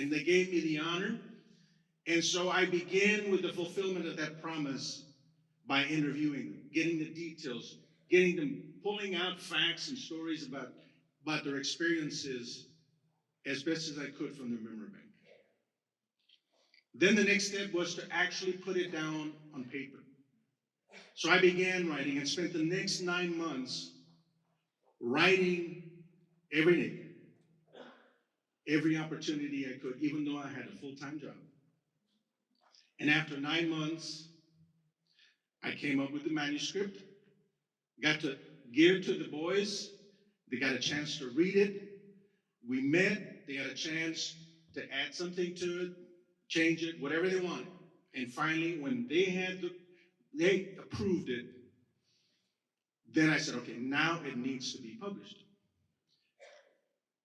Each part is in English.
And they gave me the honor. And so I began with the fulfillment of that promise by interviewing them, getting the details, getting them, pulling out facts and stories about their experiences as best as I could from their memory bank. Then the next step was to actually put it down on paper. So I began writing and spent the next 9 months writing every day, every opportunity I could, even though I had a full-time job. And after 9 months, I came up with the manuscript, got to give it to the boys. They got a chance to read it. We met. They got a chance to add something to it, change it, whatever they wanted. And finally, when they approved it, then I said, okay, now it needs to be published.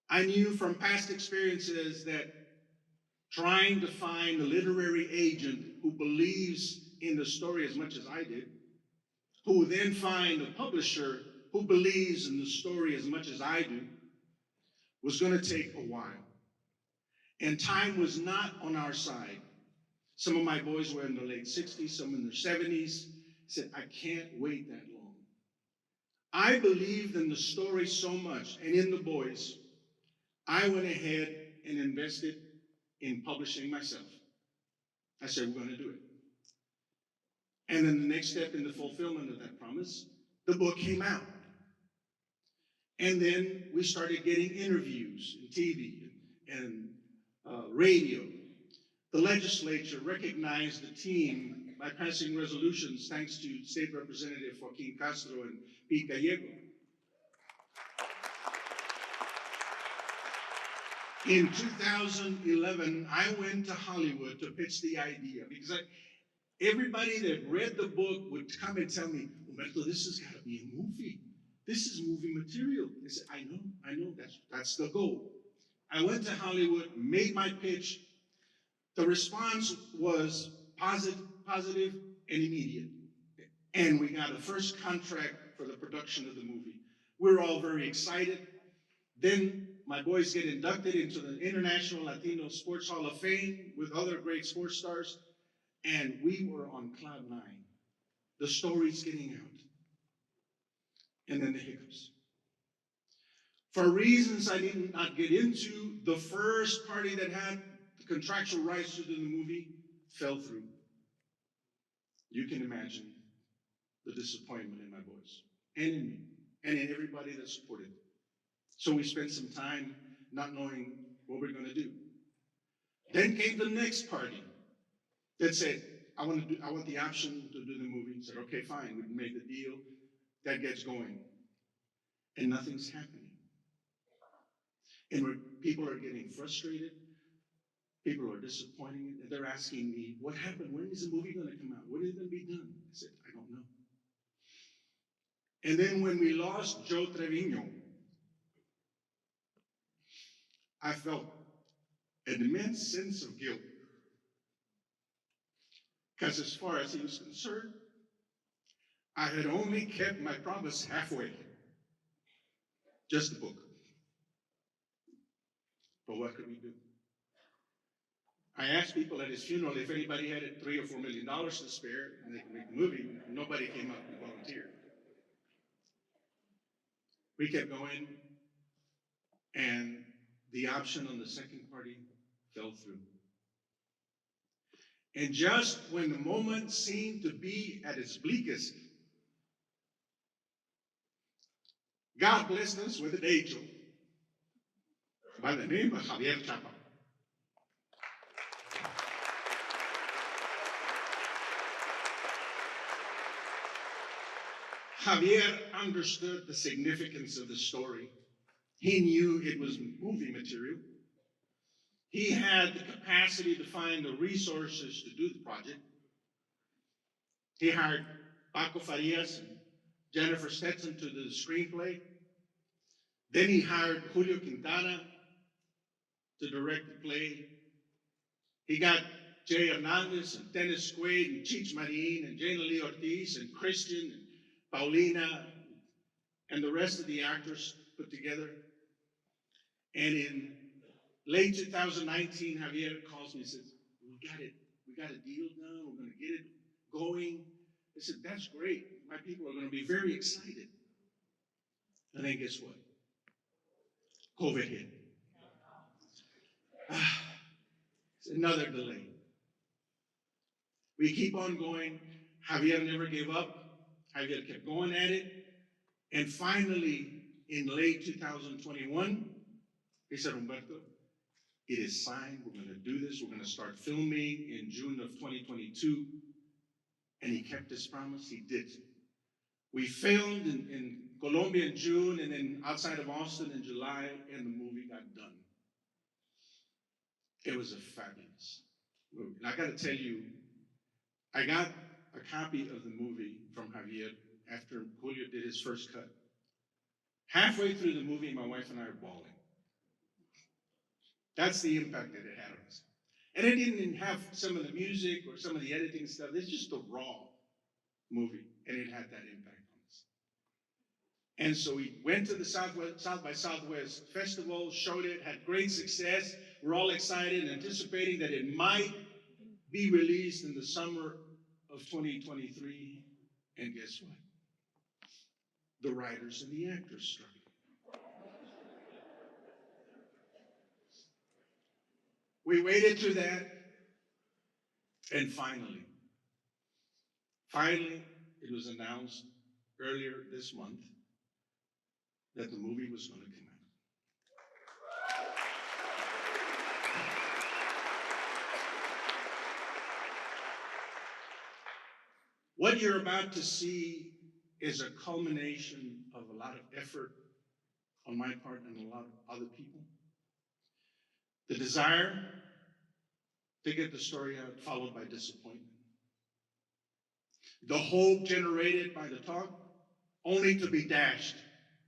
I knew from past experiences that trying to find a literary agent who believes in the story as much as I did, who would then find a publisher who believes in the story as much as I do, was going to take a while. And time was not on our side. Some of my boys were in their late 60s, some in their 70s. I said, I can't wait that long. I believed in the story so much and in the boys, I went ahead and invested in publishing myself. I said, we're going to do it. And then the next step in the fulfillment of that promise, the book came out. And then we started getting interviews in TV and radio. The legislature recognized the team by passing resolutions thanks to State Representative Joaquin Castro and Pete Gallego. In 2011, I went to Hollywood to pitch the idea because everybody that read the book would come and tell me, Humberto, this has got to be a movie. This is movie material. I said, I know, that's the goal. I went to Hollywood, made my pitch. The response was positive and immediate. And we got a first contract for the production of the movie. We're all very excited. Then my boys get inducted into the International Latino Sports Hall of Fame with other great sports stars. And we were on cloud 9. The story's getting out. And then the hiccups. For reasons I did not get into, the first party that had the contractual rights to do the movie fell through. You can imagine the disappointment in my boys, and in me, and in everybody that supported. So we spent some time not knowing what we're going to do. Then came the next party that said, I want the option to do the movie. I said, okay, fine, we made the deal. That gets going. And nothing's happening. And people are getting frustrated. People are disappointed. And they're asking me, what happened? When is the movie going to come out? When is it going to be done? I said, I don't know. And then when we lost Joe Trevino, I felt an immense sense of guilt. Because as far as he was concerned, I had only kept my promise halfway. Just the book. But what could we do? I asked people at his funeral if anybody had $3 or $4 million to spare and they could make the movie. Nobody came up and volunteered. We kept going, and the option on the second party fell through. And just when the moment seemed to be at its bleakest, God blessed us with an angel by the name of Javier Chapa. Javier understood the significance of the story. He knew it was movie material. He had the capacity to find the resources to do the project. He hired Paco Farias and Jennifer Stetson to do the screenplay. Then he hired Julio Quintana to direct the play. He got Jay Hernandez and Dennis Quaid and Cheech Marin and Jane Lee Ortiz and Christian and Paulina and the rest of the actors put together. And in Late 2019, Javier calls me and says, we got a deal done, we're going to get it going. I said, that's great. My people are going to be very excited. And then guess what? COVID hit. It's another delay. We keep on going. Javier never gave up. Javier kept going at it. And finally, in late 2021, he said, Humberto, it is signed. We're going to do this. We're going to start filming in June of 2022. And he kept his promise. He did. We filmed in Colombia in June and then outside of Austin in July, and the movie got done. It was a fabulous movie. And I got to tell you, I got a copy of the movie from Javier after Julio did his first cut. Halfway through the movie, my wife and I are bawling. That's the impact that it had on us. And it didn't have some of the music or some of the editing stuff. It's just a raw movie, and it had that impact on us. And so we went to the South by Southwest Festival, showed it, had great success. We're all excited, anticipating that it might be released in the summer of 2023. And guess what? The writers and the actors struck. We waited through that, and finally, it was announced earlier this month that the movie was going to come out. What you're about to see is a culmination of a lot of effort on my part and a lot of other people. The desire to get the story out, followed by disappointment. The hope generated by the talk, only to be dashed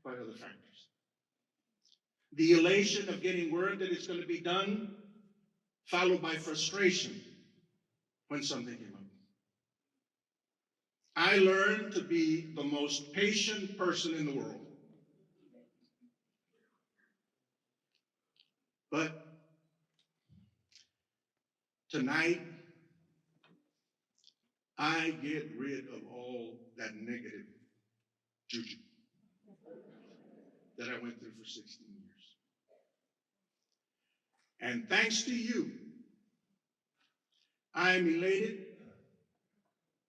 by other factors. The elation of getting word that it's going to be done, followed by frustration when something came up. I learned to be the most patient person in the world. But tonight, I get rid of all that negative juju that I went through for 16 years. And thanks to you, I am elated.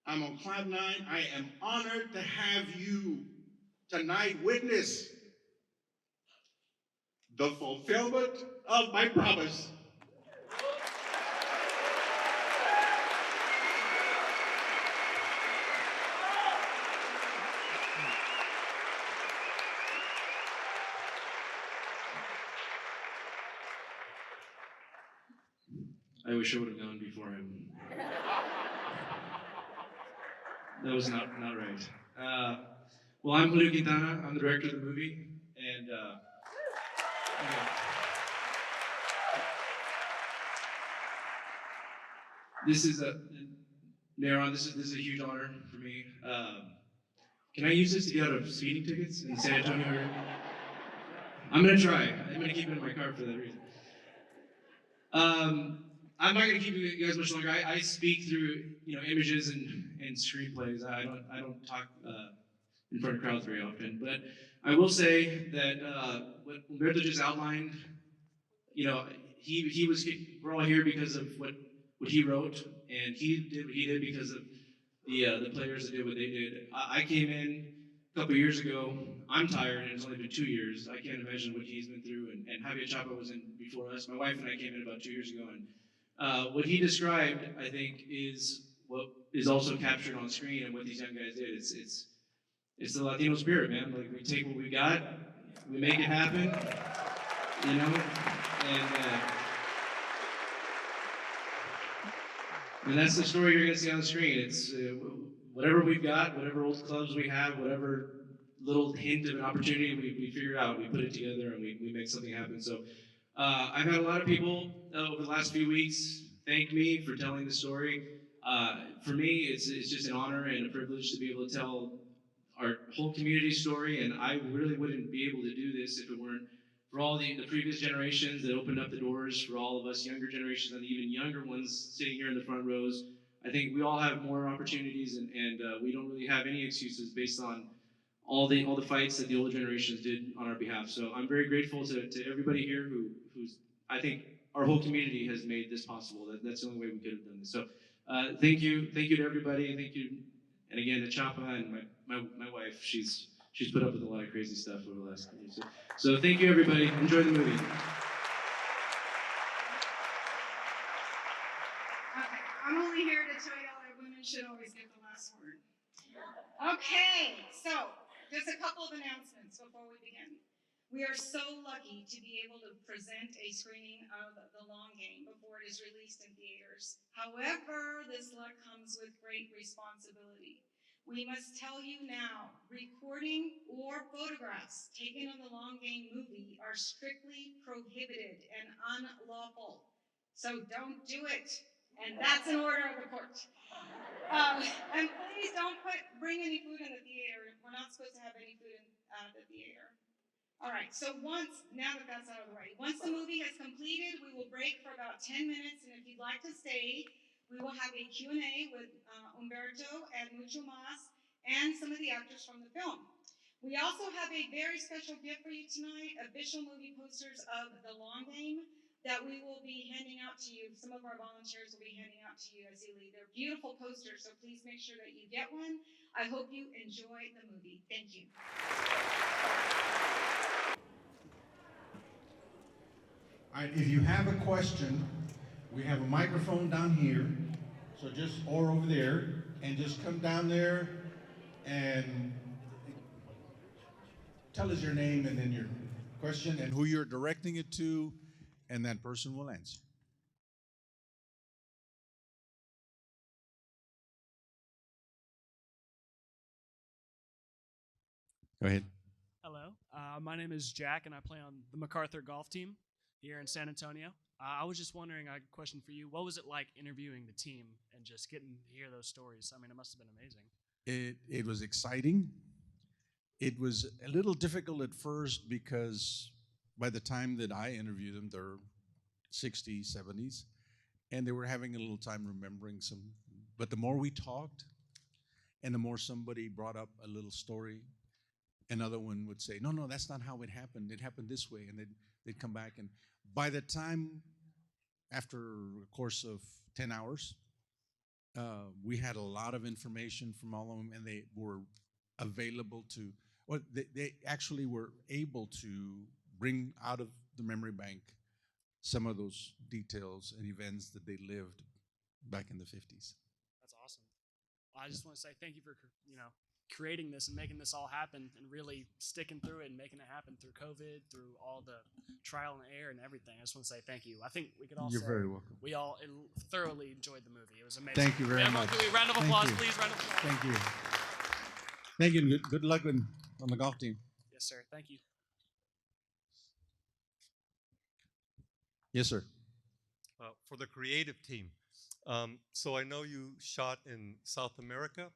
I'm on cloud nine. I am honored to have you tonight witness the fulfillment of my promise. I wish I would have gone before him. That was not right. Well, I'm Julio Quintana. I'm the director of the movie, and this is a This is a huge honor for me. Can I use this to get out of speeding tickets in San Antonio area? I'm gonna try. I'm gonna keep it in my car for that reason. I'm not gonna keep you guys much longer. I speak through images and screenplays. I don't talk in front of crowds very often. But I will say that what Humberto just outlined, we're all here because of what he wrote, and he did what he did because of the players that did what they did. I came in a couple years ago. I'm tired, and it's only been 2 years. I can't imagine what he's been through. And Javier Chapa was in before us. My wife and I came in about 2 years ago, and what he described, I think, is what is also captured on screen and what these young guys did. It's the Latino spirit, man. Like, we take what we got, we make it happen, and that's the story you're gonna see on the screen. It's whatever we've got, whatever old clubs we have, whatever little hint of an opportunity we figure out, we put it together and we make something happen. So I've had a lot of people over the last few weeks thank me for telling the story. For me, it's just an honor and a privilege to be able to tell our whole community story, and I really wouldn't be able to do this if it weren't for all the previous generations that opened up the doors for all of us younger generations and even younger ones sitting here in the front rows. I think we all have more opportunities, and we don't really have any excuses based on all the fights that the older generations did on our behalf. So I'm very grateful to everybody here who's I think our whole community has made this possible. That's the only way we could have done this. So thank you to everybody. Thank you, and again to Chapa and my wife. She's put up with a lot of crazy stuff over the last couple years. So thank you everybody. Enjoy the movie. I'm only here to tell y'all that women should always get the last word. Okay, so just a couple of announcements before we begin. We are so lucky to be able to present a screening of The Long Game before it is released in theaters. However, this luck comes with great responsibility. We must tell you now, recording or photographs taken of The Long Game movie are strictly prohibited and unlawful. So don't do it. And that's an order of the court. And please don't bring any food in the theater. We're not supposed to have any food in the theater. All right, so now that that's out of the way, once the movie has completed, we will break for about 10 minutes, and if you'd like to stay, we will have a Q&A with Humberto and mucho más, and some of the actors from the film. We also have a very special gift for you tonight, official movie posters of The Long Game that we will be handing out to you. Some of our volunteers will be handing out to you as you leave. They're beautiful posters, so please make sure that you get one. I hope you enjoy the movie. Thank you. All right, if you have a question, we have a microphone down here, or over there, and just come down there and tell us your name and then your question and who you're directing it to, and that person will answer. Go ahead. Hello, my name is Jack, and I play on the MacArthur golf team here in San Antonio. I was just wondering, I had a question for you. What was it like interviewing the team and just getting to hear those stories? I mean, it must have been amazing. It was exciting. It was a little difficult at first because by the time that I interviewed them, they're 60s, 70s, and they were having a little time remembering some. But the more we talked, and the more somebody brought up a little story, another one would say, no, that's not how it happened. It happened this way. And they'd come back. And by the time, after a course of 10 hours, we had a lot of information from all of them, and they were available to, or they actually were able to bring out of the memory bank some of those details and events that they lived back in the 50s. That's awesome. I just want to say thank you for, creating this and making this all happen and really sticking through it and making it happen through COVID, through all the trial and error and everything. I just want to say thank you. I think we could all You're say very welcome. we all thoroughly enjoyed the movie. It was amazing. Thank you very much. Round of applause, please. Round of applause. Thank you. Thank you, and good luck on the golf team. Yes, sir. Thank you. Yes, sir. For the creative team. So I know you shot in South America.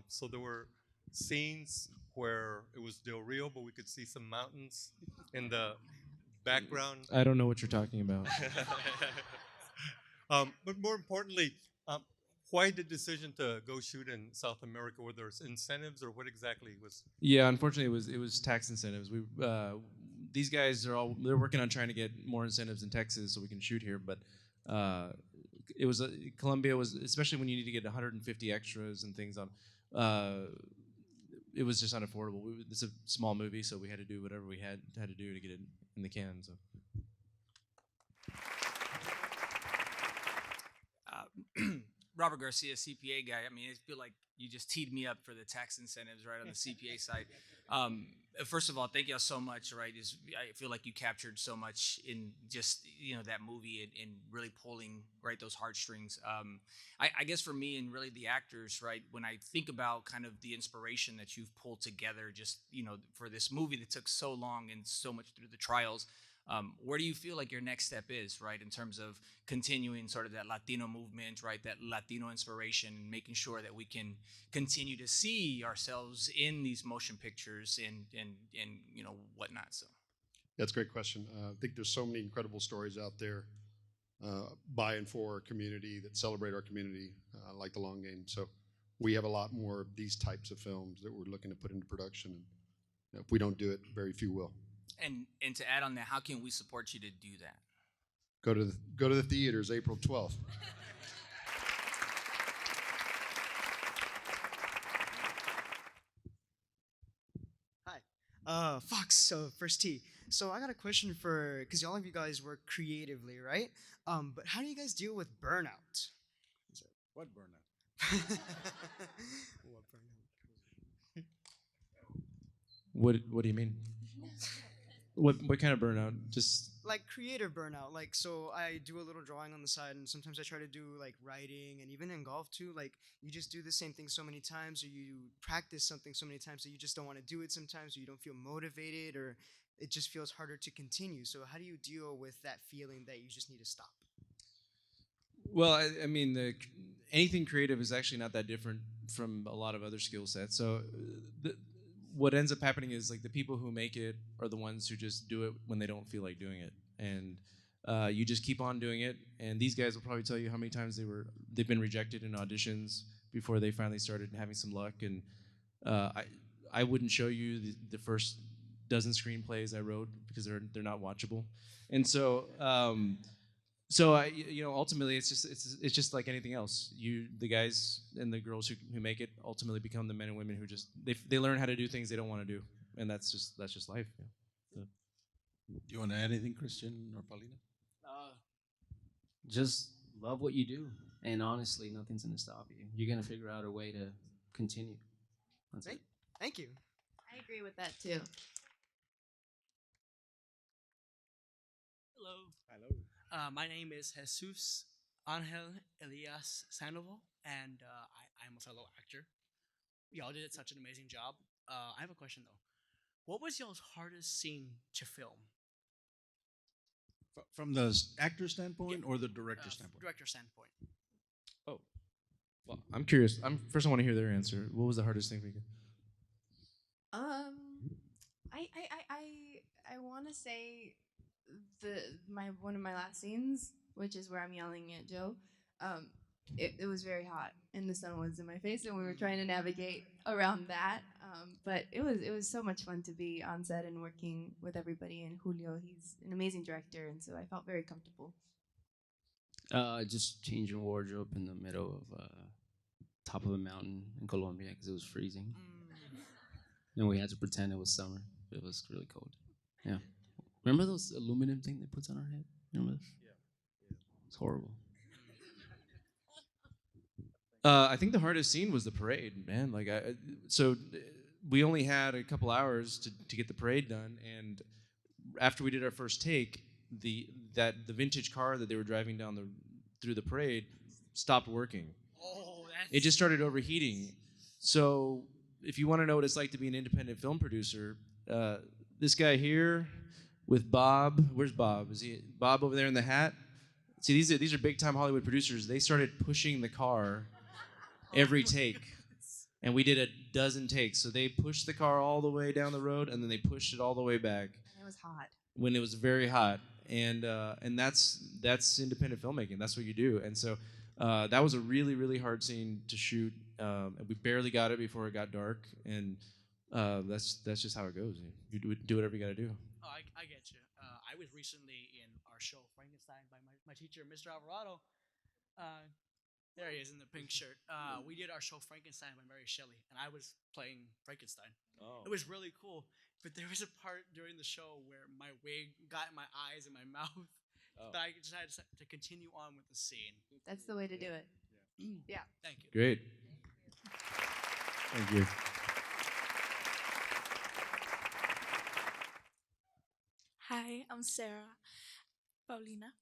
So there were scenes where it was Del Rio, but we could see some mountains in the background. I don't know what you're talking about. But more importantly, why the decision to go shoot in South America? Were there incentives, or what exactly was? Yeah, unfortunately, it was tax incentives. These guys they're working on trying to get more incentives in Texas so we can shoot here, but it was Colombia was, especially when you need to get 150 extras and things on. It was just unaffordable. It's a small movie, so we had to do whatever we had to do to get it in the can. So. Robert Garcia, CPA guy. I mean, I feel like you just teed me up for the tax incentives right on the CPA side. First of all, thank y'all so much. Right, I feel like you captured so much in just that movie and really pulling right those heartstrings. I guess for me and really the actors, right, when I think about kind of the inspiration that you've pulled together, just for this movie that took so long and so much through the trials. Where do you feel like your next step is, right, in terms of continuing sort of that Latino movement, right, that Latino inspiration, and making sure that we can continue to see ourselves in these motion pictures and whatnot? So, That's a great question. I think there's so many incredible stories out there by and for our community that celebrate our community, like the long game. So we have a lot more of these types of films that we're looking to put into production. And if we don't do it, very few will. And to add on that, how can we support you to do that? Go to the theaters April 12th. Hi. Fox, First T. So I got a question for, because all of you guys work creatively, right? But how do you guys deal with burnout? What burnout? What burnout? What do you mean? What kind of burnout? Just Like creative burnout. Like, so I do a little drawing on the side, and sometimes I try to do like writing, and even in golf too. Like, you just do the same thing so many times, or you practice something so many times that you just don't want to do it sometimes, or you don't feel motivated, or it just feels harder to continue. So how do you deal with that feeling that you just need to stop? well, I mean, anything creative is actually not that different from a lot of other skill sets. So, what ends up happening is like the people who make it are the ones who just do it when they don't feel like doing it, and you just keep on doing it. And these guys will probably tell you how many times they've been rejected in auditions before they finally started having some luck. And I wouldn't show you the first dozen screenplays I wrote because they're not watchable, and so. So ultimately, it's just like anything else. The guys and the girls who make it ultimately become the men and women who just they learn how to do things they don't want to do, and that's just life. Yeah. So. Do you want to add anything, Christian or Paulina? Just love what you do, and honestly, nothing's gonna stop you. You're gonna figure out a way to continue. That's it. Thank you. I agree with that too. Hello. Hello. My name is Jesus Angel Elias Sandoval, and I'm a fellow actor. Y'all did such an amazing job. I have a question though. What was y'all's hardest scene to film? From the actor standpoint or the director standpoint? Director standpoint. Oh, well, I'm curious. First, I want to hear their answer. What was the hardest thing for you? I want to say one of my last scenes, which is where I'm yelling at Joe. It was very hot and the sun was in my face, and we were trying to navigate around that. But it was so much fun to be on set and working with everybody. And Julio, he's an amazing director, and so I felt very comfortable. Just changing wardrobe in the middle of top of a mountain in Colombia because it was freezing, and we had to pretend it was summer. It was really cold. Yeah. Remember those aluminum thing they put on our head? Remember this? Yeah. It's horrible. I think the hardest scene was the parade, man. We only had a couple hours to get the parade done, and after we did our first take, the vintage car that they were driving through the parade stopped working. It just started overheating. So if you want to know what it's like to be an independent film producer, this guy here with Bob, where's Bob? Is he Bob over there in the hat? See, these are big time Hollywood producers. They started pushing the car every take, and we did a dozen takes. So they pushed the car all the way down the road, and then they pushed it all the way back. And it was hot. When it was very hot, and that's independent filmmaking. That's what you do. And so that was a really really hard scene to shoot, and we barely got it before it got dark. And that's just how it goes. You do whatever you got to do. Oh, I get you. I was recently in our show Frankenstein by my teacher, Mr. Alvarado. There he is in the pink shirt. We did our show Frankenstein by Mary Shelley, and I was playing Frankenstein. Oh. It was really cool. But there was a part during the show where my wig got in my eyes and my mouth. Oh. But I decided to continue on with the scene. That's the way to do it. Yeah. Thank you. Great. Thank you. Hi, I'm Sarah Paulina.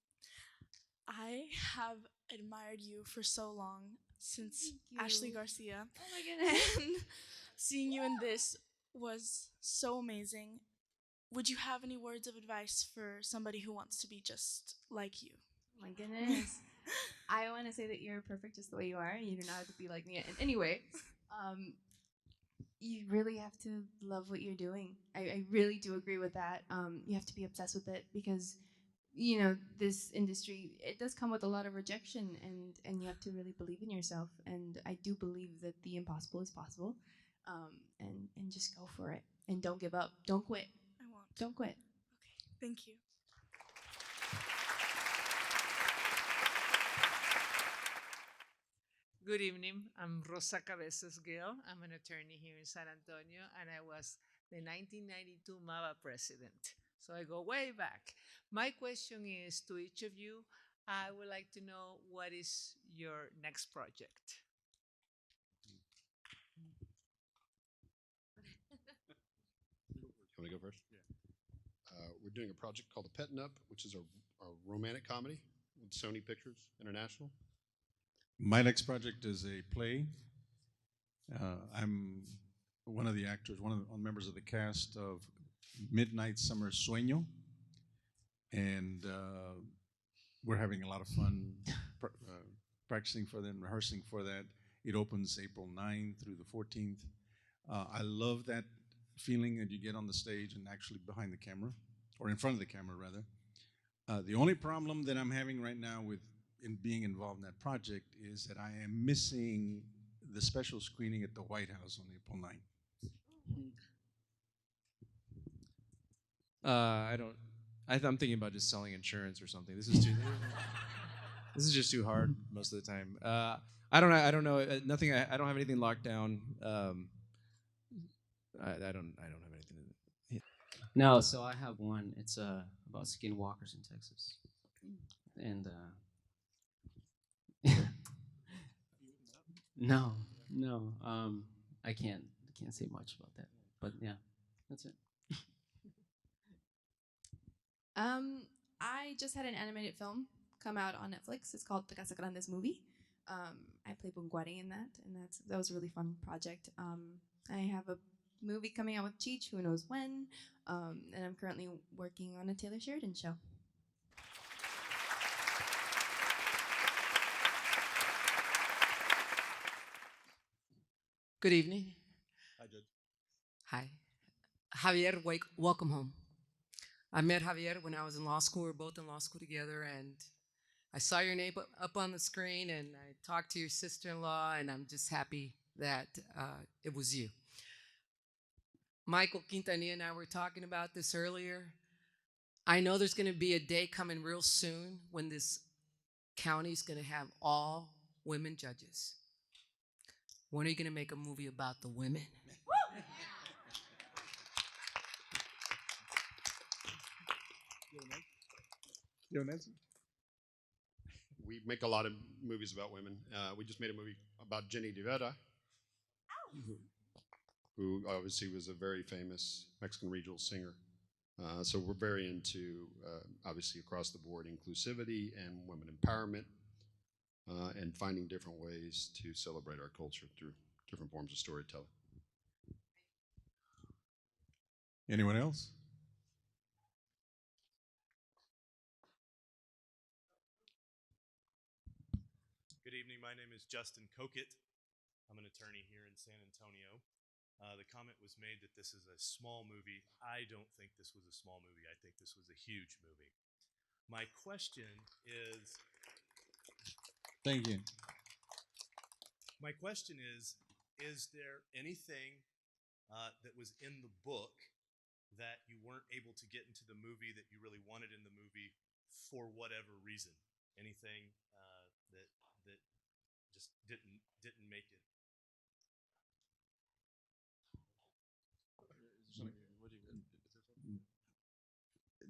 I have admired you for so long, since Ashley Garcia. Oh my goodness. And seeing you in this was so amazing. Would you have any words of advice for somebody who wants to be just like you? Oh my goodness. I want to say that you're perfect just the way you are, and you do not have to be like me in any way. you really have to love what you're doing. I really do agree with that. You have to be obsessed with it because this industry, it does come with a lot of rejection, and you have to really believe in yourself. And I do believe that the impossible is possible. And just go for it and don't give up. Don't quit. I won't. Don't quit. Okay, thank you. Good evening. I'm Rosa Cabezas Gil. I'm an attorney here in San Antonio, and I was the 1992 MAVA president. So I go way back. My question is to each of you. I would like to know, what is your next project? You want to go first? Yeah. We're doing a project called The Petting Up, which is a romantic comedy with Sony Pictures International. My next project is a play. I'm one of the actors, one of the members of the cast of Midnight Summer Sueño, and we're having a lot of fun practicing for them, rehearsing for that. It opens April 9th through the 14th. I love that feeling that you get on the stage and actually behind the camera, or in front of the camera rather. The only problem that I'm having right now in being involved in that project is that I am missing the special screening at the White House on April 9th. I'm thinking about just selling insurance or something. This is just too hard most of the time. I don't know. Nothing. I don't have anything locked down. I don't have anything. No, so I have one. It's about skinwalkers in Texas, and no, I can't say much about that. But yeah, that's it. I just had an animated film come out on Netflix. It's called The Casa Grande's Movie. I played Bunguari in that, and that was a really fun project. I have a movie coming out with Cheech, who knows when, and I'm currently working on a Taylor Sheridan show. Good evening. Hi, Judge. Hi. Javier, welcome home. I met Javier when I was in law school. We were both in law school together, and I saw your name up on the screen, and I talked to your sister-in-law, and I'm just happy that it was you. Michael Quintanilla and I were talking about this earlier. I know there's going to be a day coming real soon when this county is going to have all women judges. When are you going to make a movie about the women? You have an answer? We make a lot of movies about women. We just made a movie about Jenny Rivera, who obviously was a very famous Mexican regional singer. So we're very into, obviously across the board, inclusivity and women empowerment, and finding different ways to celebrate our culture through different forms of storytelling. Anyone else? Good evening. My name is Justin Kokett. I'm an attorney here in San Antonio. The comment was made that this is a small movie. I don't think this was a small movie. I think this was a huge movie. My question is... Thank you. My question is there anything that was in the book that you weren't able to get into the movie that you really wanted in the movie for whatever reason? Anything that just didn't make it?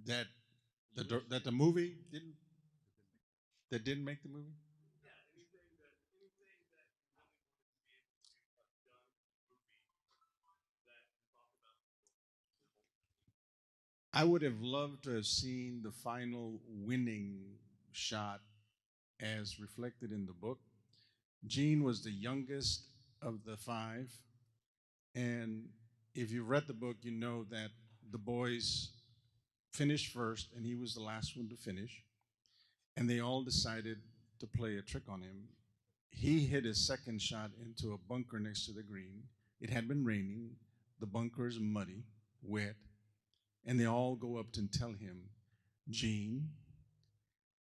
That the movie didn't make the movie? I would have loved to have seen the final winning shot as reflected in the book. Gene was the youngest of the five, and if you read the book, you know that the boys finished first, and he was the last one to finish, and they all decided to play a trick on him. He hit his second shot into a bunker next to the green. It had been raining, the bunker is muddy, wet, and they all go up and tell him, Gene,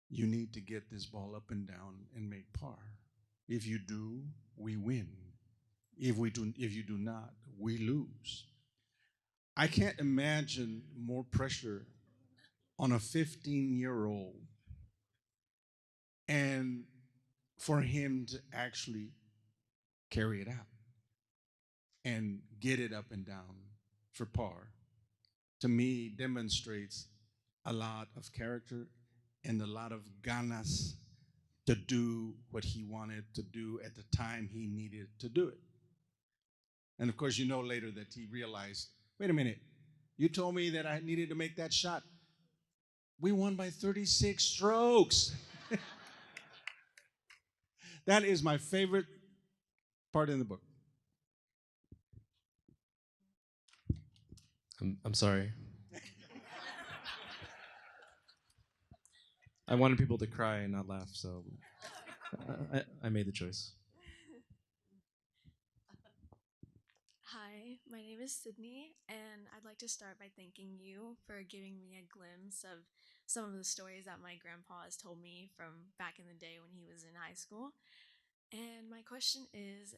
you need to get this ball up and down and make par. If you do, we win. If you do not, we lose. I can't imagine more pressure on a 15-year-old and for him to actually carry it out and get it up and down for par, to me, demonstrates a lot of character and a lot of ganas to do what he wanted to do at the time he needed to do it. And of course, you know later that he realized, wait a minute, you told me that I needed to make that shot. We won by 36 strokes. That is my favorite part in the book. I'm sorry. I wanted people to cry and not laugh, so I made the choice. Hi, my name is Sydney, and I'd like to start by thanking you for giving me a glimpse of some of the stories that my grandpa has told me from back in the day when he was in high school. And my question is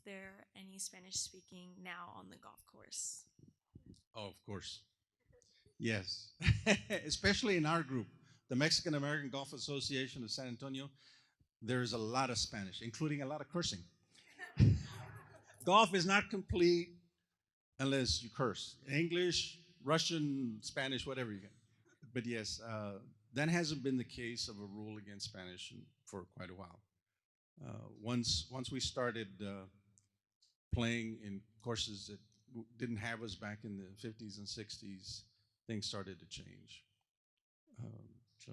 there any Spanish speaking now on the golf course? Oh, of course. Yes. Especially in our group, the Mexican American Golf Association of San Antonio, there's a lot of Spanish, including a lot of cursing. Golf is not complete unless you curse. English, Russian, Spanish, whatever you get. But yes, that hasn't been the case of a rule against Spanish for quite a while. Once we started playing in courses that didn't have us back in the 50s and 60s, things started to change. So.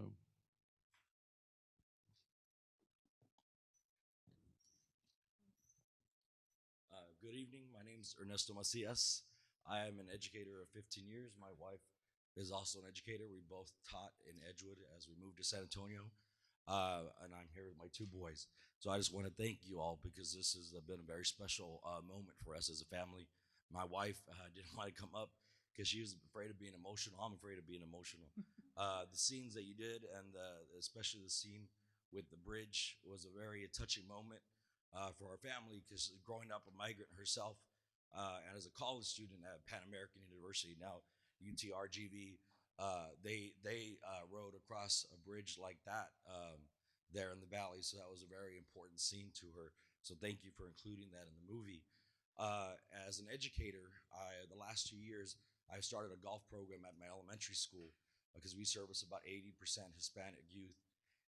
Good evening. My name is Ernesto Macias. I am an educator of 15 years. My wife is also an educator. We both taught in Edgewood as we moved to San Antonio. And I'm here with my two boys. So I just want to thank you all because this has been a very special moment for us as a family. My wife didn't want to come up because she was afraid of being emotional. I'm afraid of being emotional. The scenes that you did, and especially the scene with the bridge, was a very touching moment for our family because growing up a migrant herself and as a college student at Pan American University, now UTRGV, they rode across a bridge like that there in the valley. So that was a very important scene to her. So thank you for including that in the movie. As an educator, the last 2 years, I've started a golf program at my elementary school because we service about 80% Hispanic youth.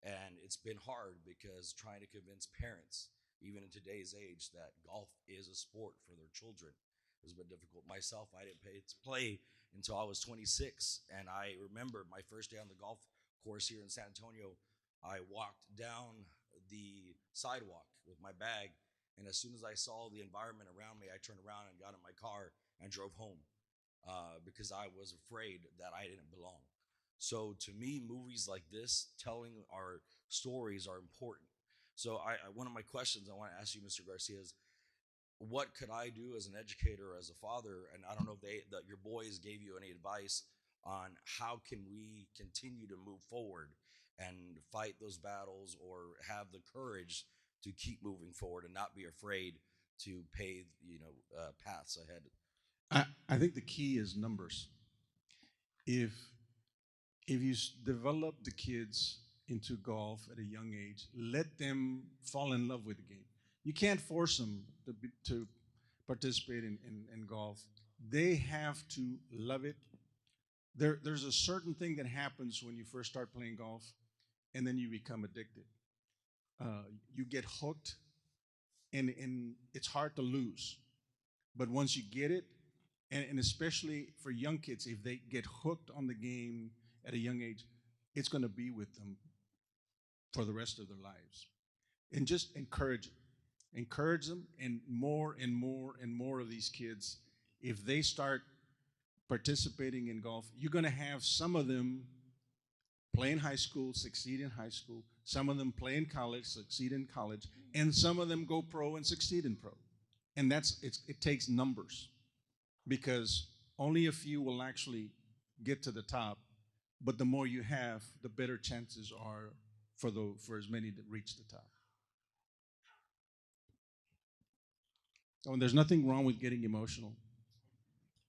And it's been hard because trying to convince parents, even in today's age, that golf is a sport for their children has been difficult. Myself, I didn't pay to play until I was 26. And I remember my first day on the golf course here in San Antonio, I walked down the sidewalk with my bag. And as soon as I saw the environment around me, I turned around and got in my car and drove home because I was afraid that I didn't belong. So to me, movies like this, telling our stories, are important. So one of my questions I want to ask you, Mr. Garcia, is what could I do as an educator, as a father? And I don't know if that your boys gave you any advice on how can we continue to move forward and fight those battles, or have the courage to keep moving forward and not be afraid to pave, paths ahead. I think the key is numbers. If you develop the kids into golf at a young age, let them fall in love with the game. You can't force them to participate in golf. They have to love it. There's a certain thing that happens when you first start playing golf, and then you become addicted. You get hooked, and it's hard to lose. But once you get it, and especially for young kids, if they get hooked on the game at a young age, it's going to be with them for the rest of their lives. And just encourage it. Encourage them, and more and more and more of these kids, if they start participating in golf, you're going to have some of them play in high school, succeed in high school, some of them play in college, succeed in college, and some of them go pro and succeed in pro. and it takes numbers, because only a few will actually get to the top, but the more you have, the better chances are for as many that reach the top. Oh, and there's nothing wrong with getting emotional.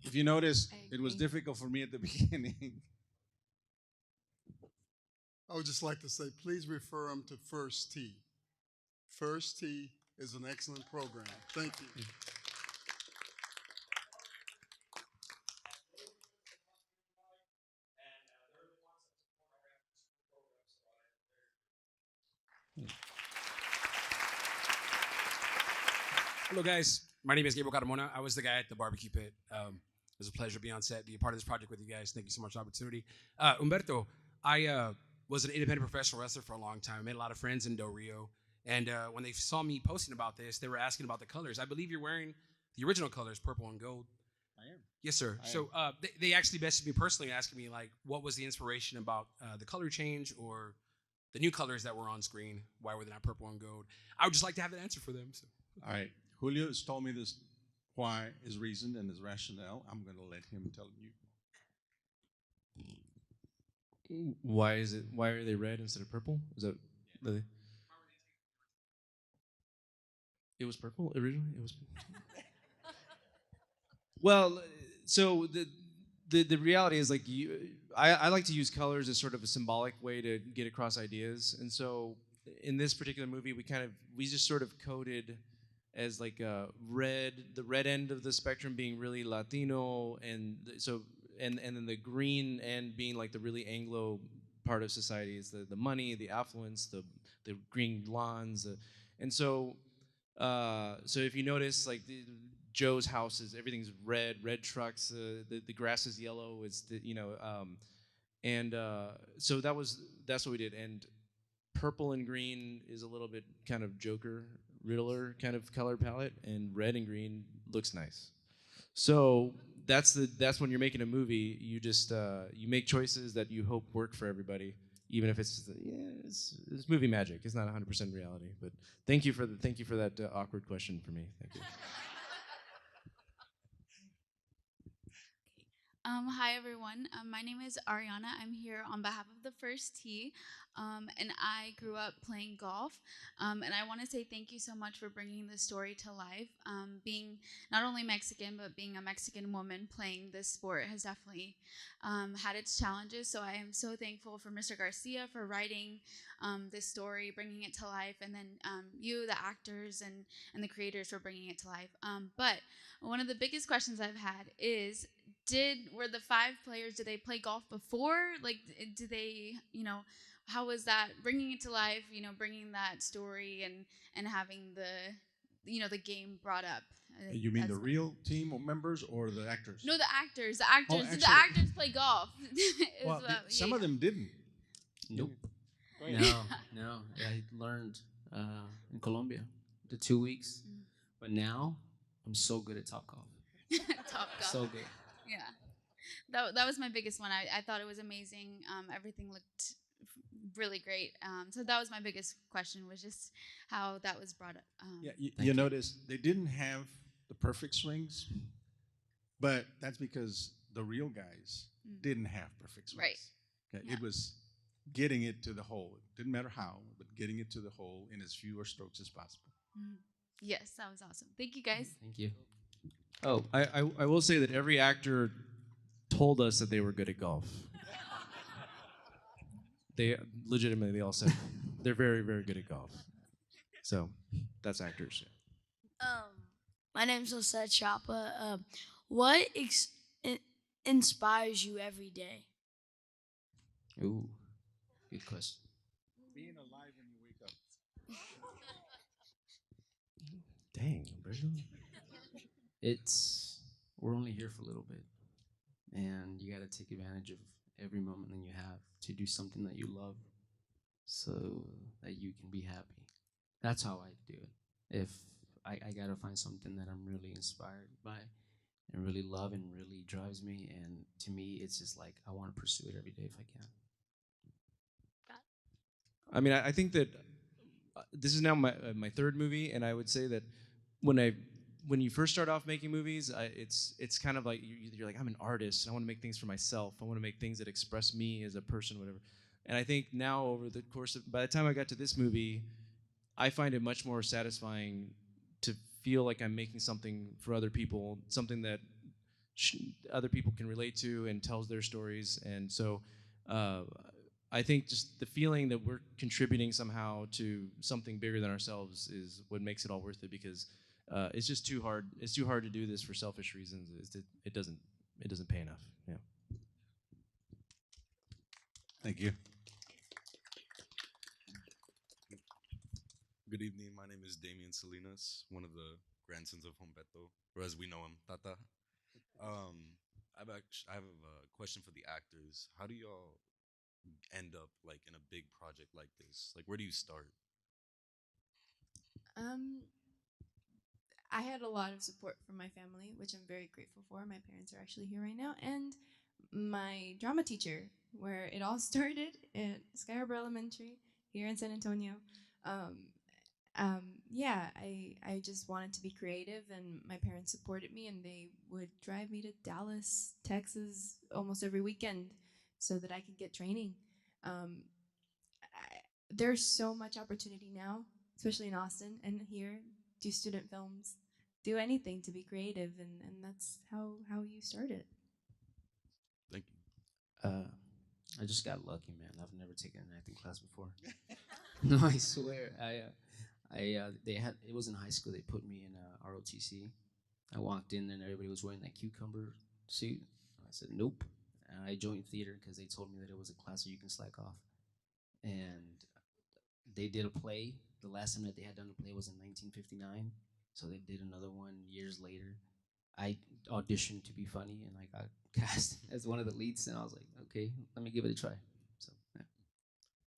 If you notice, it was difficult for me at the beginning. I would just like to say, please refer them to First Tee. First Tee is an excellent program. Thank you. Hello, guys. My name is Gabriel Carmona. I was the guy at the barbecue pit. It was a pleasure to be on set, be a part of this project with you guys. Thank you so much for the opportunity. Humberto, I was an independent professional wrestler for a long time. I made a lot of friends in Del Rio. And when they saw me posting about this, they were asking about the colors. I believe you're wearing the original colors, purple and gold. I am. Yes, sir. They actually messaged me personally asking me, like, what was the inspiration about the color change or the new colors that were on screen? Why were they not purple and gold? I would just like to have an answer for them. So. All right. Julio has told me this, why, his reason and his rationale. I'm going to let him tell you. Why is it? Why are they red instead of purple? Is that really? It was purple originally. It was. Well, so the reality is, like, I like to use colors as sort of a symbolic way to get across ideas, and so in this particular movie, we just sort of coded as like the red end of the spectrum being really Latino, and then the green end being like the really Anglo part of society is the money, the affluence, the green lawns, and so if you notice, like Joe's house is everything's red trucks, the grass is yellow, so that's what we did, and purple and green is a little bit kind of Joker, Riddler kind of color palette, and red and green looks nice. So that's when you're making a movie, you just you make choices that you hope work for everybody, even if it's movie magic. It's not 100% reality. But thank you for that awkward question for me. Thank you. Hi everyone. My name is Ariana. I'm here on behalf of the First Tee, and I grew up playing golf. And I want to say thank you so much for bringing this story to life. Being not only Mexican, but being a Mexican woman playing this sport has definitely had its challenges. So I am so thankful for Mr. Garcia for writing this story, bringing it to life, and then you, the actors, and the creators for bringing it to life. But one of the biggest questions I've had is, were the 5 players, did they play golf before? Like, did they, how was that bringing it to life, bringing that story and having the game brought up? You mean the real team members or the actors? No, the actors. The actors. Oh, Did the actors play golf? Some of them didn't. Nope. No. I learned in Colombia, the 2 weeks, but now I'm so good at Topgolf. Topgolf. So good. Yeah, that was my biggest one. I thought it was amazing. Everything looked really great. So that was my biggest question, was just how that was brought up. You notice they didn't have the perfect swings, but that's because the real guys didn't have perfect swings. Right. Okay? Yeah. It was getting it to the hole. It didn't matter how, but getting it to the hole in as fewer strokes as possible. Yes, that was awesome. Thank you, guys. Thank you. Oh, I will say that every actor told us that they were good at golf. They legitimately, they all said they're very, very good at golf. So that's actors. My name's Lisette Chapa. What inspires you every day? Ooh, good question. Being alive when you wake up. Dang, Humberto. We're only here for a little bit, and you got to take advantage of every moment that you have to do something that you love, so that you can be happy. That's how I do it. If I got to find something that I'm really inspired by and really love and really drives me, and to me, it's just like I want to pursue it every day if I can. I mean, I think that this is now my 3rd movie, and I would say that when I when you first start off making movies, it's kind of like you're like, I'm an artist and I want to make things for myself. I want to make things that express me as a person, whatever. And I think now over the course of, by the time I got to this movie, I find it much more satisfying to feel like I'm making something for other people, something that other people can relate to and tells their stories. And so uh, I think just the feeling that we're contributing somehow to something bigger than ourselves is what makes it all worth it, because it's just too hard. It's too hard to do this for selfish reasons. It doesn't pay enough. Yeah. Thank you. Good evening. My name is Damian Salinas, one of the grandsons of Humberto, or as we know him, Tata. I have a question for the actors. How do y'all end up like in a big project like this? Like, where do you start? Um, I had a lot of support from my family, which I'm very grateful for. My parents are actually here right now, and my drama teacher, where it all started at Sky Harbor Elementary here in San Antonio. Um, yeah, I just wanted to be creative, and my parents supported me, and they would drive me to Dallas, Texas, almost every weekend, so that I could get training. Um, there's so much opportunity now, especially in Austin and here. Do student films, do anything to be creative, and that's how you start it. Thank you. I just got lucky, man. I've never taken an acting class before. No, I swear. They had, it was in high school. They put me in ROTC. I walked in and everybody was wearing that cucumber suit. I said nope. And I joined theater because they told me that it was a class where you can slack off. And they did a play. The last time that they had done a play was in 1959. So they did another one years later. I auditioned to be funny and I got cast as one of the leads. And I was like, okay, let me give it a try. So yeah.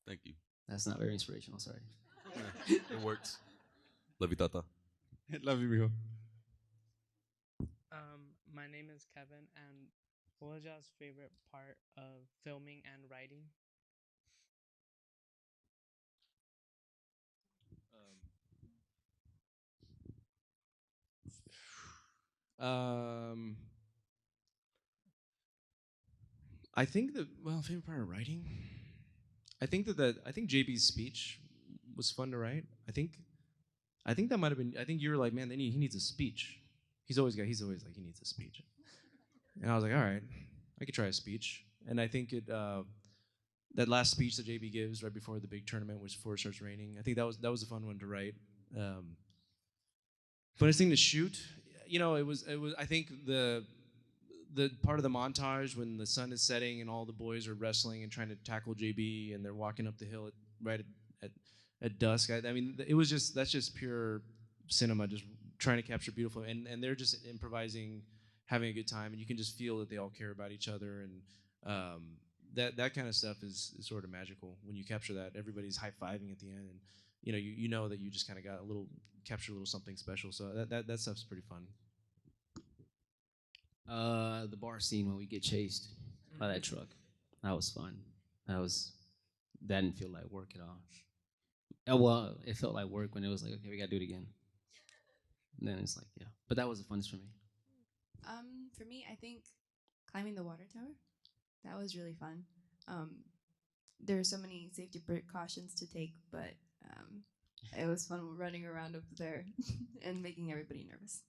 Thank you. That's not very inspirational. Sorry. It works. Love you, Tata. Love you, mijo. My name is Kevin, and what was y'all's favorite part of filming and writing? Um, I think that, well, favorite part of writing. I think JB's speech was fun to write. I think that might have been. I think you were like, man, he needs a speech. He's always like he needs a speech, and I was like, all right, I could try a speech. And I think that last speech that JB gives right before the big tournament, was before it starts raining. I think that was a fun one to write. Funnest thing to shoot, it was. I think the part of the montage when the sun is setting and all the boys are wrestling and trying to tackle JB and they're walking up the hill right at, at dusk. I mean, it was just, that's just pure cinema, just trying to capture beautiful, and they're just improvising, having a good time, and you can just feel that they all care about each other, and that kind of stuff is sort of magical when you capture that. Everybody's high fiving at the end, and you know that you just kind of got captured a little something special. So that stuff's pretty fun. The bar scene when we get chased by that truck. That was fun. That didn't feel like work at all. Well, it felt like work when it was like, okay, we gotta do it again. And then it's like, yeah. But that was the funnest for me. For me, I think climbing the water tower. That was really fun. There are so many safety precautions to take, but it was fun running around up there and making everybody nervous.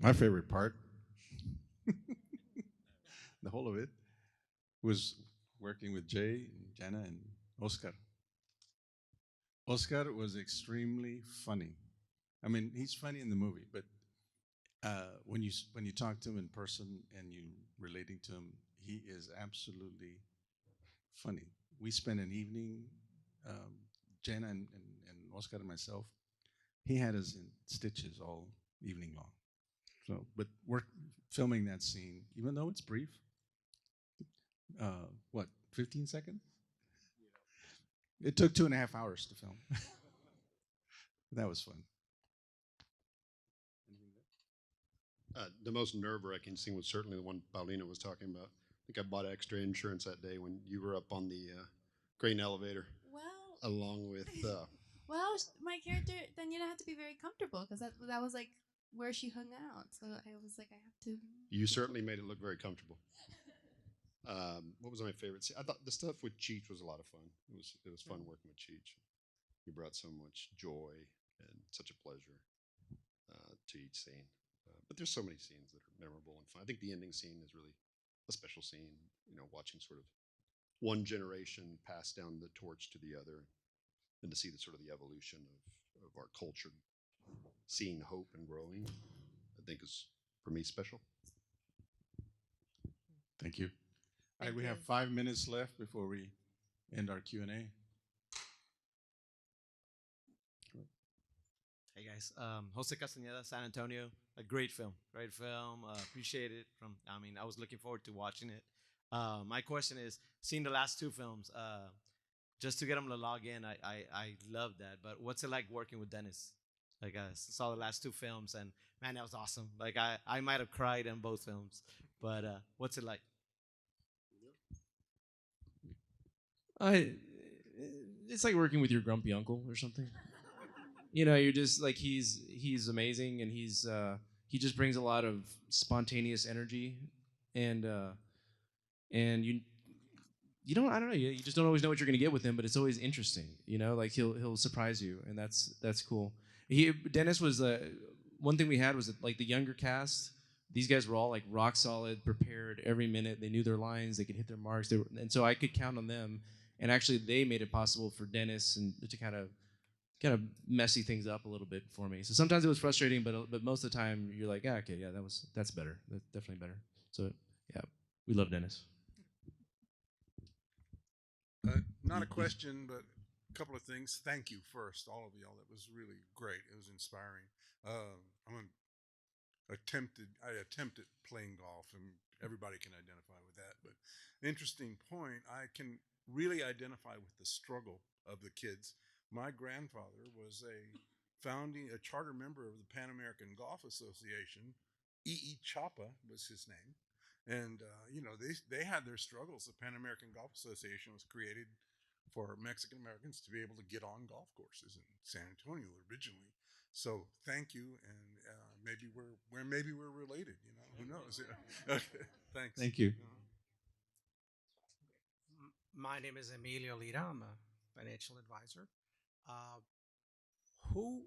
My favorite part, the whole of it, was working with Jay, and Jana, and Oscar. Oscar was extremely funny. I mean, he's funny in the movie, but when you talk to him in person and you relating to him, he is absolutely funny. We spent an evening, Jana and Oscar and myself. He had us in stitches all evening long. So, but we're filming that scene, even though it's brief. What, 15 seconds? It took 2.5 hours to film. That was fun. The most nerve-wracking scene was certainly the one Paulina was talking about. I think I bought extra insurance that day when you were up on the grain elevator. Well, along with. Well, my character then you don't have to be very comfortable because that was like where she hung out. So I was like, I have to. You certainly made it look very comfortable. What was my favorite scene? I thought the stuff with Cheech was a lot of fun. It was fun working with Cheech. He brought so much joy and such a pleasure to each scene. But there's so many scenes that are memorable and fun. I think the ending scene is really a special scene. You know, watching sort of one generation pass down the torch to the other, and to see the sort of the evolution of our culture, seeing hope and growing, I think is for me special. Thank you. All right, Thank we you. have 5 minutes left before we end our Q&A. Hey guys, Jose Castañeda, San Antonio. A great film, great film. Appreciate it. I was looking forward to watching it. My question is, seeing the last two films, just to get them to log in, I love that. But what's it like working with Dennis? Like I saw the last two films, and man, that was awesome. Like I might have cried in both films, but what's it like? It's like working with your grumpy uncle or something. You know, you're just like he's amazing, and he just brings a lot of spontaneous energy, and you don't, I don't know, you just don't always know what you're gonna get with him, but it's always interesting. You know, like he'll surprise you, and that's cool. Dennis was one thing we had was that, like, the younger cast. These guys were all like rock solid, prepared every minute. They knew their lines, they could hit their marks, and so I could count on them. And actually, they made it possible for Dennis and to kind of messy things up a little bit for me. So sometimes it was frustrating, but most of the time you're like, yeah, okay, yeah, that's better. That's definitely better. So yeah, we love Dennis. Not a question, but a couple of things. Thank you first, all of y'all. That was really great. It was inspiring. I attempted playing golf, and everybody can identify with that. But interesting point. I can really identify with the struggle of the kids. My grandfather was a charter member of the Pan American Golf Association. E. Chapa was his name. And, they had their struggles. The Pan American Golf Association was created for Mexican Americans to be able to get on golf courses in San Antonio originally. So thank you. And maybe we're related, who knows? Okay, thanks. Thank you. My name is Emilio Lira. I'm a financial advisor. Who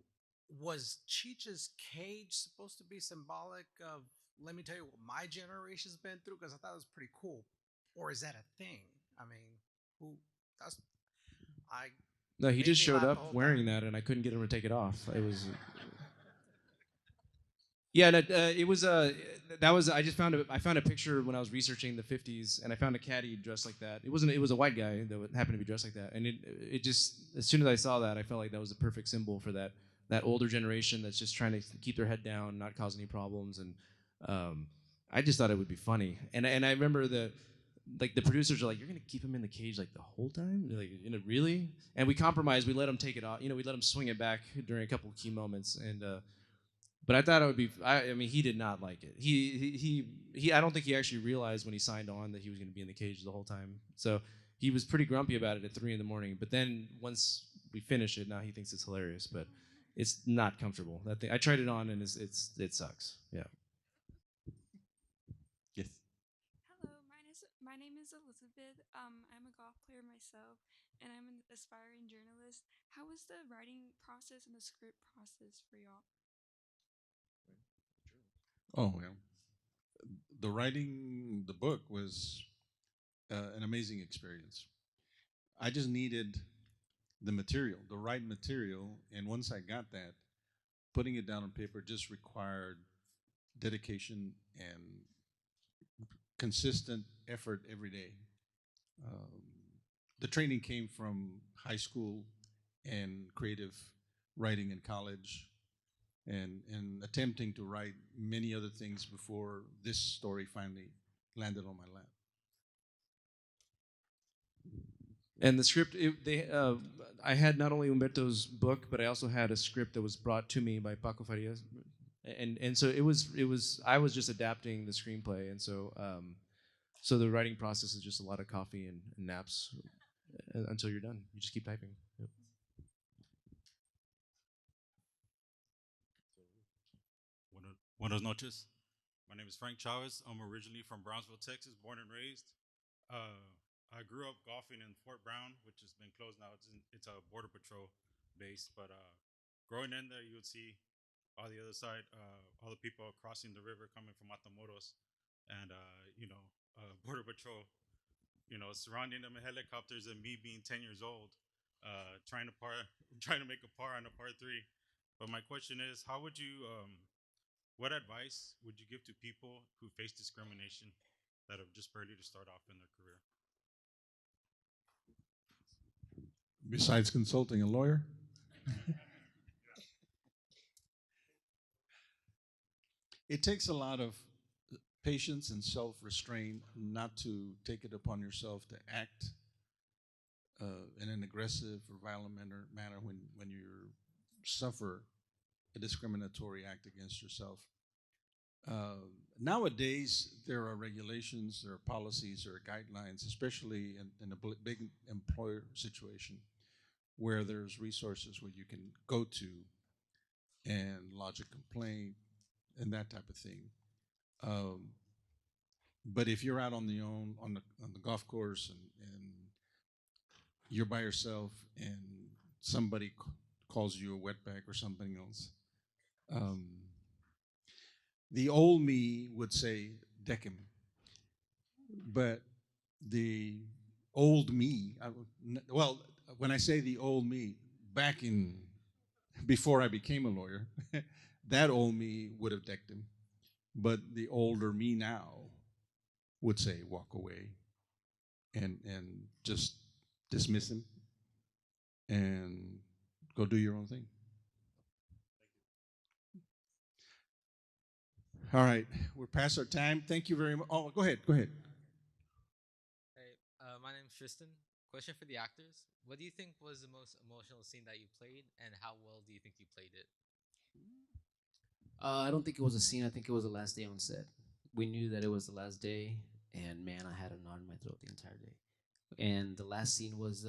was Cheech's cage supposed to be symbolic of? Let me tell you what my generation's been through, because I thought it was pretty cool. Or is that a thing? I mean, who? That's I. No, he made just me showed laugh the up whole wearing time. that, and I couldn't get him to take it off. It was. Yeah, no, it was that was I found a picture when I was researching the 50s, and I found a caddy dressed like that. It was a white guy that happened to be dressed like that, and it just, as soon as I saw that, I felt like that was the perfect symbol for that older generation that's just trying to keep their head down, not cause any problems, and I just thought it would be funny. And I remember the producers are like, "You're gonna keep him in the cage like the whole time?" They're like, really? And we compromised. We let him take it off. We let him swing it back during a couple of key moments, and. But I thought it would be. I mean, he did not like it. He. I don't think he actually realized when he signed on that he was going to be in the cage the whole time. So he was pretty grumpy about it at 3 a.m. But then once we finish it, now he thinks it's hilarious. But it's not comfortable. That thing. I tried it on, and it sucks. Yeah. Yes. Hello, my name is Elizabeth. I'm a golf player myself, and I'm an aspiring journalist. How was the writing process and the script process for y'all? Oh, well, writing the book was an amazing experience. I just needed the material, the right material, and once I got that, putting it down on paper just required dedication and consistent effort every day. The training came from high school and creative writing in college, and attempting to write many other things before this story finally landed on my lap. And the script, I had not only Humberto's book, but I also had a script that was brought to me by Paco Farias, and so it was I was just adapting the screenplay, and so so the writing process is just a lot of coffee and naps. until you're done. You just keep typing. Yep. Buenas noches. My name is Frank Chavez. I'm originally from Brownsville, Texas, born and raised. I grew up golfing in Fort Brown, which has been closed now. It's a border patrol base, but growing in there, you would see all the other side, all the people crossing the river coming from Matamoros, and border patrol, surrounding them in helicopters, and me being 10 years old, trying to make a par on a par three. But my question is, how would you what advice would you give to people who face discrimination that are just ready to start off in their career? Besides consulting a lawyer? It takes a lot of patience and self-restraint not to take it upon yourself to act in an aggressive or violent manner when you suffer a discriminatory act against yourself. Nowadays, there are regulations, there are policies, there are guidelines, especially in a big employer situation, where there's resources where you can go to and lodge a complaint and that type of thing. But if you're out on the golf course and you're by yourself and somebody calls you a wetback or something else, the old me would say, deck him. But the old me, well, when I say the old me, before I became a lawyer, that old me would have decked him. But the older me now would say, walk away and just dismiss him and go do your own thing. All right, we're past our time. Thank you very much. Oh, go ahead. Hey, my name's Tristan. Question for the actors. What do you think was the most emotional scene that you played, and how well do you think you played it? I don't think it was a scene. I think it was the last day on set. We knew that it was the last day, and man, I had a knot in my throat the entire day. And the last scene was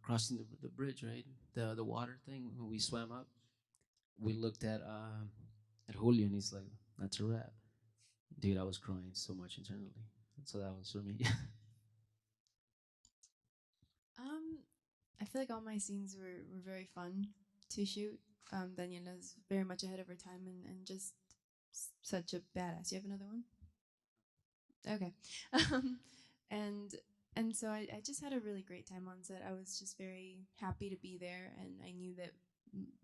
crossing the bridge, right? The water thing. When we swam up, we looked at Julio, and he's like, "That's a wrap." Dude, I was crying so much internally. So that was for me. I feel like all my scenes were very fun to shoot. Daniela's very much ahead of her time and just such a badass. You have another one? Okay. And so I just had a really great time on set. I was just very happy to be there, and I knew that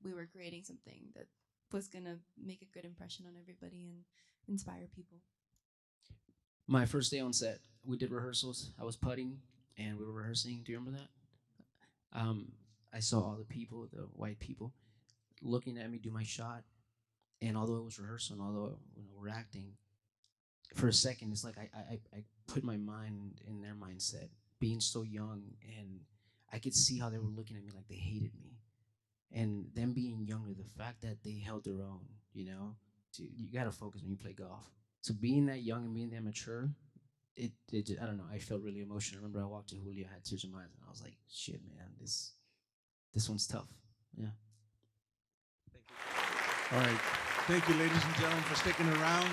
we were creating something that was gonna make a good impression on everybody and inspire people. My first day on set, we did rehearsals. I was putting, and we were rehearsing. Do you remember that? I saw all the people, the white people, looking at me do my shot, and although it was rehearsal, and although we're acting, for a second, it's like I put my mind in their mindset, being so young, and I could see how they were looking at me like they hated me, and them being younger, the fact that they held their own, you gotta focus when you play golf. So being that young and being that mature, it just, I don't know. I felt really emotional. I remember I walked to Julio, I had tears in my eyes, and I was like, "Shit, man, this one's tough." Yeah. All right. Thank you, ladies and gentlemen, for sticking around.